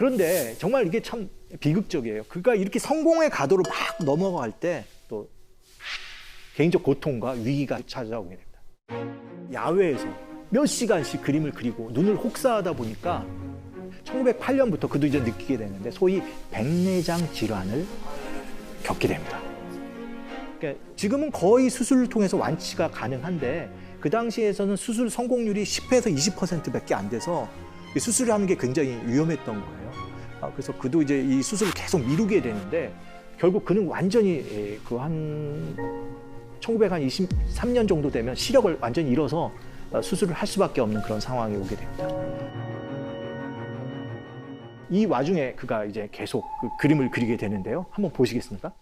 그런데 정말 이게 참 비극적이에요. 그가 이렇게 성공의 가도로 막 넘어갈 때 또 개인적 고통과 위기가 찾아오게 됩니다. 야외에서 몇 시간씩 그림을 그리고 눈을 혹사하다 보니까 1908년부터 그도 이제 느끼게 되는데 소위 백내장 질환을 겪게 됩니다. 그러니까 지금은 거의 수술을 통해서 완치가 가능한데 그 당시에서는 수술 성공률이 10에서 20%밖에 안 돼서 수술을 하는 게 굉장히 위험했던 거예요. 그래서 그도 이제 이 수술을 계속 미루게 되는데 결국 그는 완전히 그 한 1923년 정도 되면 시력을 완전히 잃어서 수술을 할 수밖에 없는 그런 상황이 오게 됩니다. 이 와중에 그가 이제 계속 그 그림을 그리게 되는데요. 한번 보시겠습니까?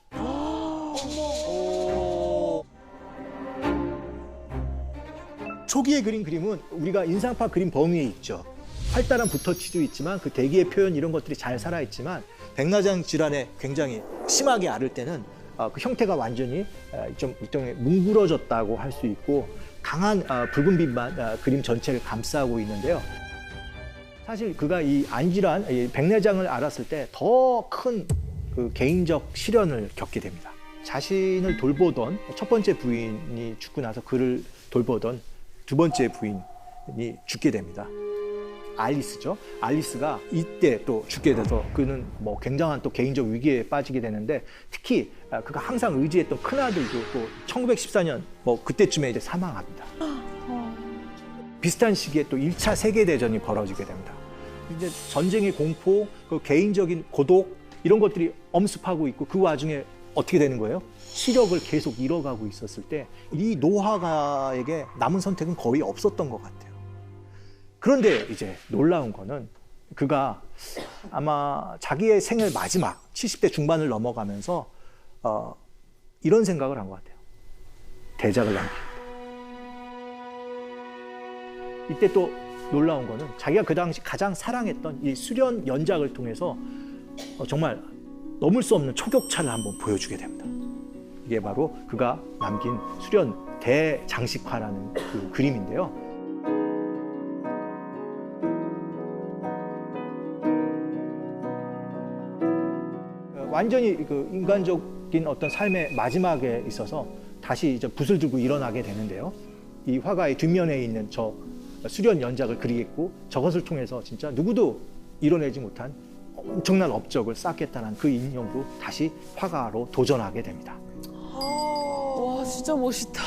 초기에 그린 그림은 우리가 인상파 그림 범위에 있죠. 활달한 붓터치도 있지만 그 대기의 표현 이런 것들이 잘 살아있지만 백내장 질환에 굉장히 심하게 앓을 때는 그 형태가 완전히 좀 일종의 뭉그러졌다고 할 수 있고 강한 붉은 빛만 그림 전체를 감싸고 있는데요. 사실 그가 이 안질환, 백내장을 앓았을 때 더 큰 그 개인적 시련을 겪게 됩니다. 자신을 돌보던 첫 번째 부인이 죽고 나서 그를 돌보던 두 번째 부인이 죽게 됩니다. 알리스죠. 알리스가 이때 또 죽게 돼서 그는 뭐 굉장한 또 개인적 위기에 빠지게 되는데 특히 그가 항상 의지했던 큰아들도 또 1914년 뭐 그때쯤에 이제 사망합니다. 비슷한 시기에 또 1차 세계대전이 벌어지게 됩니다. 이제 전쟁의 공포, 그 개인적인 고독 이런 것들이 엄습하고 있고 그 와중에 어떻게 되는 거예요? 시력을 계속 잃어가고 있었을 때 이 노화가에게 남은 선택은 거의 없었던 것 같아요. 그런데 이제 놀라운 거는 그가 아마 자기의 생애 마지막 70대 중반을 넘어가면서 이런 생각을 한 것 같아요. 대작을 남깁니다. 이때 또 놀라운 거는 자기가 그 당시 가장 사랑했던 이 수련 연작을 통해서 정말 넘을 수 없는 초격차를 한번 보여주게 됩니다. 이게 바로 그가 남긴 수련 대장식화라는 그 그림인데요. 완전히 그 인간적인 어떤 삶의 마지막에 있어서 다시 이제 붓을 들고 일어나게 되는데요. 이 화가의 뒷면에 있는 저 수련 연작을 그리겠고 저것을 통해서 진짜 누구도 이뤄내지 못한 엄청난 업적을 쌓겠다는 그 인형도 다시 화가로 도전하게 됩니다. 와, 진짜 멋있다.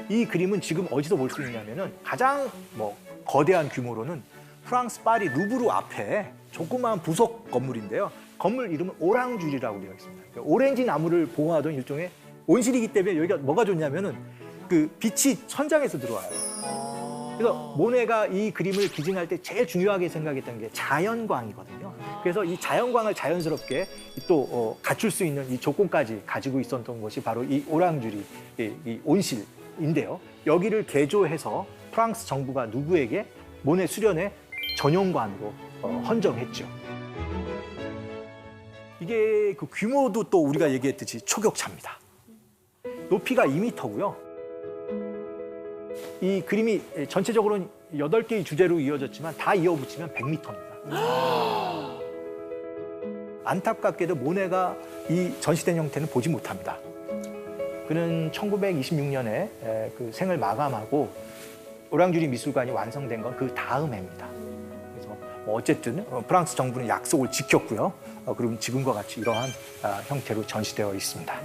이 그림은 지금 어디서 볼 수 있냐면은 가장 뭐 거대한 규모로는 프랑스 파리 루브르 앞에 조그마한 부속 건물인데요. 건물 이름은 오랑주리라고 되어 있습니다. 오렌지 나무를 보호하던 일종의 온실이기 때문에 여기가 뭐가 좋냐면은 그 빛이 천장에서 들어와요. 그래서 모네가 이 그림을 기증할 때 제일 중요하게 생각했던 게 자연광이거든요. 그래서 이 자연광을 자연스럽게 또 갖출 수 있는 이 조건까지 가지고 있었던 것이 바로 이 오랑주리, 이 온실인데요. 여기를 개조해서 프랑스 정부가 누구에게 모네 수련의 전용관으로 헌정했죠. 이게 그 규모도 또 우리가 얘기했듯이 초격차입니다. 높이가 2m고요. 이 그림이 전체적으로는 8개의 주제로 이어졌지만 다 이어붙이면 100m입니다. 안타깝게도 모네가 이 전시된 형태는 보지 못합니다. 그는 1926년에 그 생을 마감하고 오랑주리 미술관이 완성된 건 그 다음 해입니다. 그래서 어쨌든 프랑스 정부는 약속을 지켰고요. 그리고 지금과 같이 이러한 형태로 전시되어 있습니다.